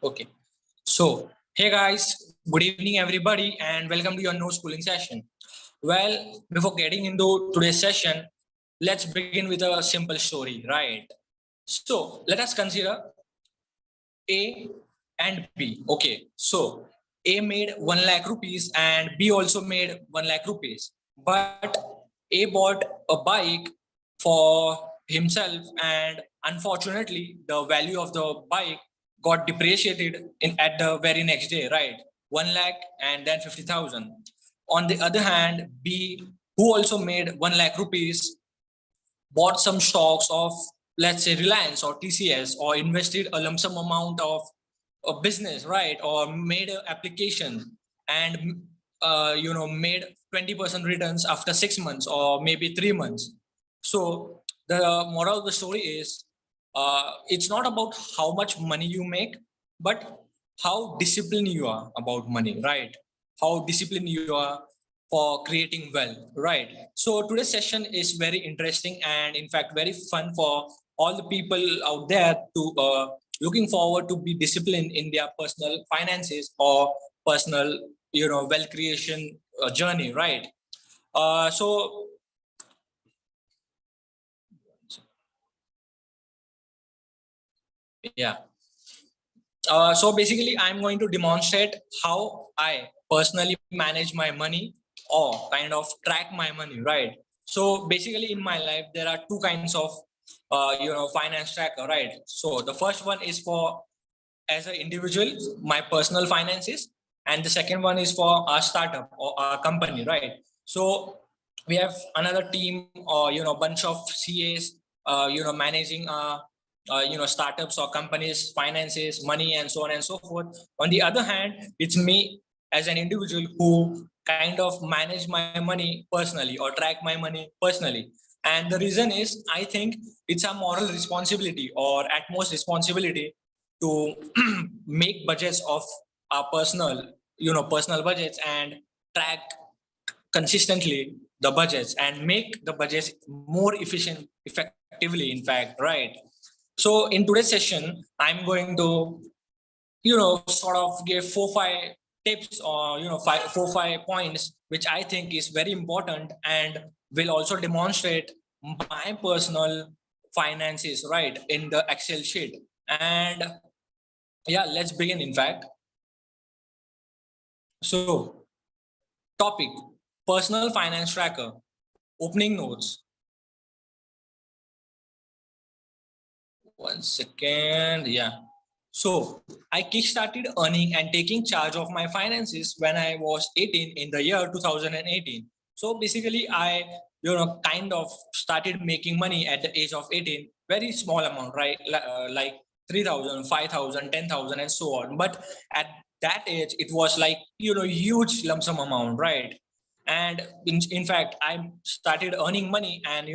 Okay. So, hey guys, good evening everybody, and welcome to your no schooling session. Well, before getting into today's session, let's begin with a simple story, right? So, let us consider A and B. Okay. So, A made 1 lakh rupees and B also made 1 lakh rupees. But A bought a bike for himself, and unfortunately, the value of the bike got depreciated at the very next day, right? 1 lakh and then 50,000. On the other hand, B, who also made 1 lakh rupees, bought some stocks of, let's say, Reliance or TCS, or invested a lump sum amount of a business, right? Or made an application and made 20% returns after 6 months or maybe 3 months. So the moral of the story is, it's not about how much money you make, but how disciplined you are about money, right? How disciplined you are for creating wealth, right? So today's session is very interesting and in fact very fun for all the people out there to looking forward to be disciplined in their personal finances or personal wealth creation journey, right? So yeah. So basically, I'm going to demonstrate how I personally manage my money or kind of track my money, right? So basically, in my life, there are two kinds of finance tracker, right? So the first one is for as an individual, my personal finances, and the second one is for our startup or our company, right? So we have another team or bunch of CAs managing startups or companies finances, money, and so on and so forth. On the other hand, it's me as an individual who kind of manage my money personally or track my money personally. And the reason is, I think it's a moral responsibility or at most responsibility to make budgets of our personal budgets and track consistently the budgets and make the budgets more efficient effectively, in fact, right? So in today's session, I'm going to sort of give 4 5 tips or five 4 5 points which I think is very important and will also demonstrate my personal finances, right, in the Excel sheet. And yeah, let's begin, in fact. So, topic: personal finance tracker. Opening notes. 1 second. Yeah. So I kickstarted earning and taking charge of my finances when I was 18 in the year 2018. So basically, I kind of started making money at the age of 18, very small amount, right? Like 3,000, 5,000, 10,000, and so on. But at that age, it was like huge lump sum amount, right? And in fact, I started earning money and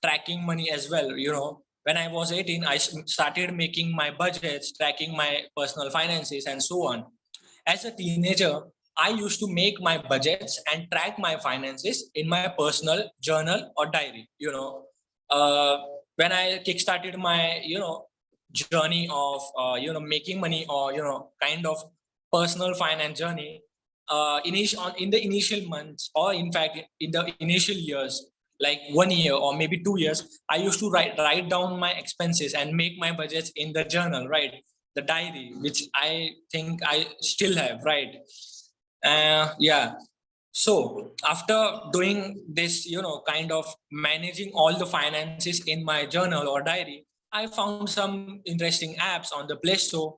tracking money as well. When I was 18, I started making my budgets, tracking my personal finances, and so on. As a teenager, I used to make my budgets and track my finances in my personal journal or diary. Uh, when I kickstarted my journey of making money or kind of personal finance journey, in the initial months, or in fact in the initial years, like 1 year or maybe 2 years, I used to write down my expenses and make my budgets in the journal, right? The diary, which I think I still have, right? Yeah. So after doing this, kind of managing all the finances in my journal or diary, I found some interesting apps on the Play Store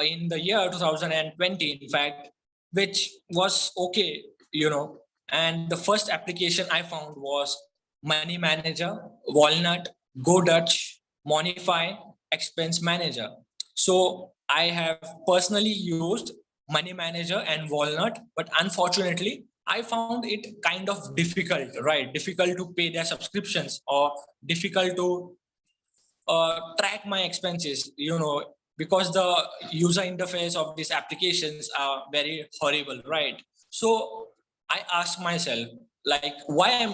in the year 2020, in fact, which was okay, And the first application I found was Money Manager, Walnut, Go Dutch, Monify, Expense Manager. So I have personally used Money Manager and Walnut, but unfortunately, I found it kind of difficult, right? Difficult to pay their subscriptions or difficult to track my expenses, because the user interface of these applications are very horrible, right? So I ask myself, like, why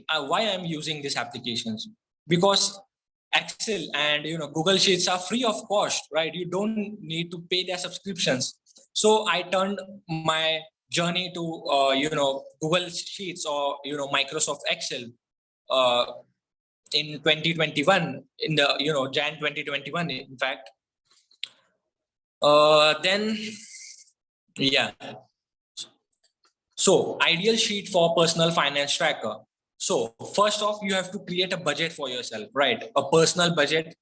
I'm using these applications? Because Excel and Google Sheets are free of cost, right? You don't need to pay their subscriptions. So I turned my journey to Google Sheets or Microsoft Excel uh, in 2021, in the Jan 2021, in fact. Then yeah, so ideal sheet for personal finance tracker. So first off, you have to create a budget for yourself, right? A personal budget,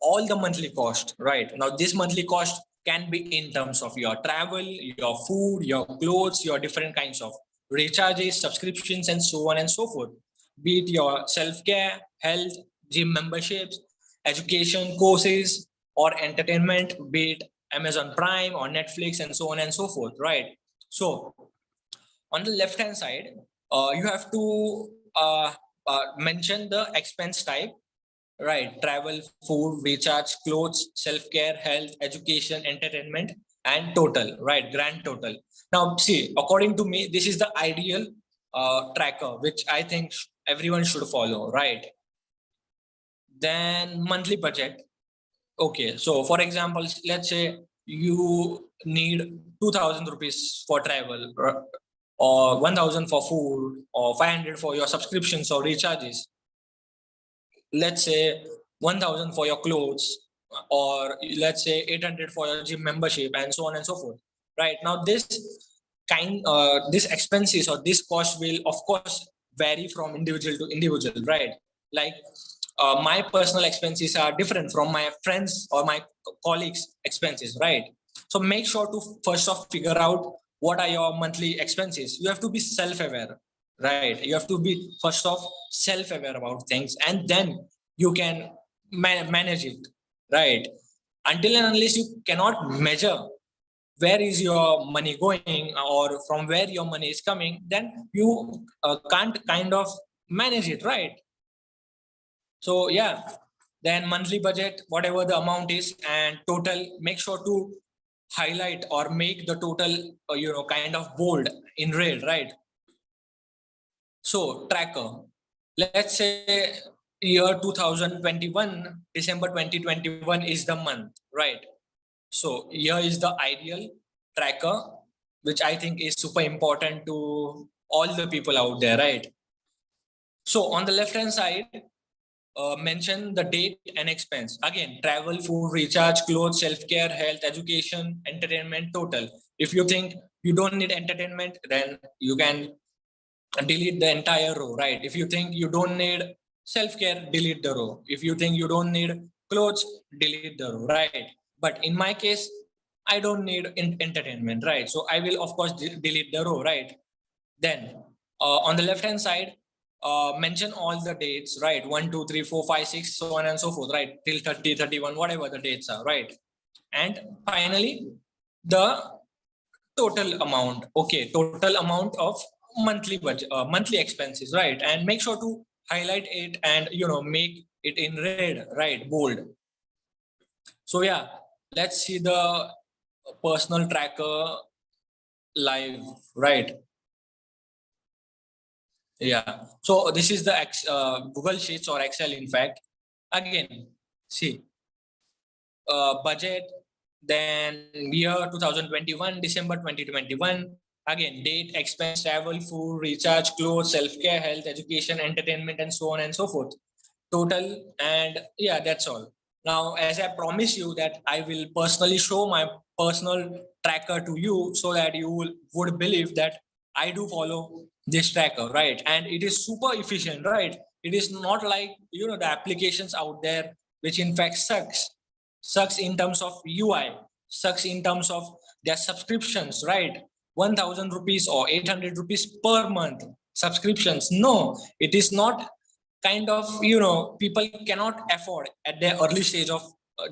all the monthly cost, right? Now this monthly cost can be in terms of your travel, your food, your clothes, your different kinds of recharges, subscriptions, and so on and so forth. Be it your self-care, health, gym memberships, education courses, or entertainment, be it Amazon Prime or Netflix, and so on and so forth, right? So on the left hand side, you have to mention the expense type, right? Travel, food, recharge, clothes, self-care, health, education, entertainment, and total, right? Grand total. Now see, according to me, this is the ideal tracker which I think everyone should follow, right? Then monthly budget. Okay, so for example, let's say you need 2,000 rupees for travel, or 1,000 for food, or 500 for your subscriptions or recharges. Let's say 1,000 for your clothes, or let's say 800 for your gym membership, and so on and so forth. Right now, this expenses or this cost will of course vary from individual to individual, right? Like my personal expenses are different from my friends or my colleagues' expenses, right? So make sure to first off figure out what are your monthly expenses. You have to be self-aware, right? You have to be first off self-aware about things, and then you can manage it, right? Until and unless you cannot measure where is your money going or from where your money is coming, then you can't kind of manage it, right? So yeah, then monthly budget, whatever the amount is, and total, make sure to highlight or make the total kind of bold in red, right? So tracker, let's say year 2021, December 2021 is the month, right? So here is the ideal tracker, which I think is super important to all the people out there, right? So on the left hand side, mention the date and expense. Again, travel, food, recharge, clothes, self-care, health, education, entertainment, total. If you think you don't need entertainment, then you can delete the entire row, right? If you think you don't need self-care, delete the row. If you think you don't need clothes, delete the row, right? But in my case, I don't need entertainment, right? So I will of course delete the row, right? Then on the left hand side, mention all the dates, right? 1, 2, 3, 4, 5, 6, so on and so forth, right? Till 30, 31, whatever the dates are, right? And finally, the total amount. Okay, total amount of monthly budget, monthly expenses, right? And make sure to highlight it and make it in red, right? Bold. So yeah, let's see the personal tracker live, right? Yeah. So this is the Google Sheets or Excel, in fact. Again, see, budget, then year 2021, December 2021. Again, date, expense, travel, food, recharge, clothes, self-care, health, education, entertainment, and so on and so forth. Total, and yeah, that's all. Now, as I promise you that I will personally show my personal tracker to you so that you would believe that I do follow this tracker, right? And it is super efficient, right? It is not like, the applications out there, which in fact sucks in terms of UI, sucks in terms of their subscriptions, right? 1,000 rupees or 800 rupees per month subscriptions. No, it is not kind of, people cannot afford at their early stage of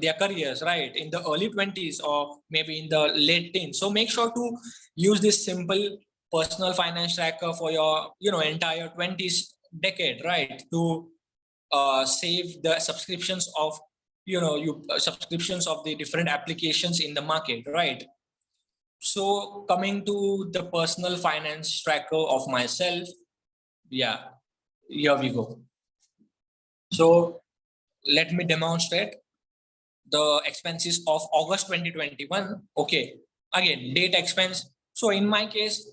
their careers, right? In the early 20s or maybe in the late teens. So make sure to use this simple personal finance tracker for your, entire 20s decade, right? To save the subscriptions of subscriptions of the different applications in the market, right? So coming to the personal finance tracker of myself, yeah, here we go. So let me demonstrate the expenses of August 2021. Okay, again, date expense. So in my case,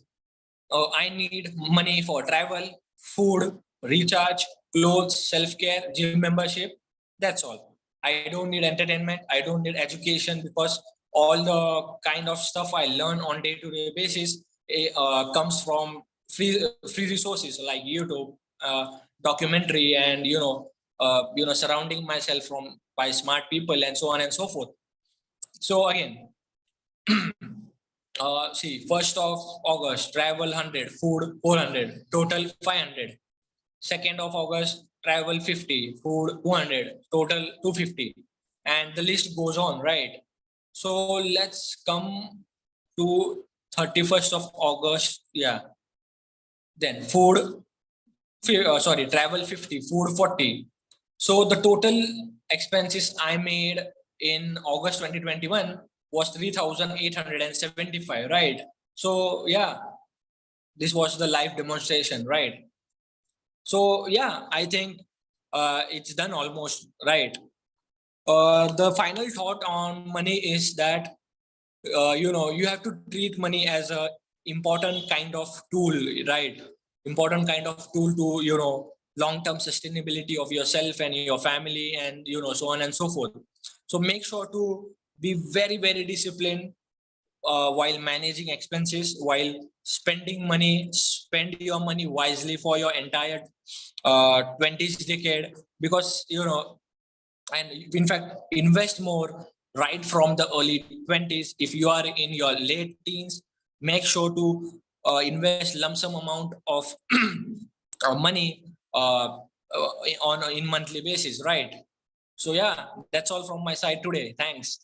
I need money for travel, food, recharge, clothes, self-care, gym membership. That's all. I don't need entertainment. I don't need education, because all the kind of stuff I learn on day-to-day basis comes from free resources like YouTube, documentary, and surrounding myself from by smart people and so on and so forth. So again, see, 1st of August, travel 100, food 400, total 500. 2nd of August, travel 50, food 200, total 250. And the list goes on, right? So let's come to 31st of August. Yeah. Then food, travel 50, food 40. So the total expenses I made in August 2021 was 3,875, right? So yeah, this was the live demonstration, right? So yeah, I think it's done almost, right? The final thought on money is that you have to treat money as a important kind of tool, right? Important kind of tool to long-term sustainability of yourself and your family, and so on and so forth. So make sure to be very, very disciplined while managing expenses, while spending money. Spend your money wisely for your entire 20s decade, because and in fact invest more right from the early 20s. If you are in your late teens, make sure to invest lump sum amount of money on in monthly basis, right? So yeah, that's all from my side today. Thanks.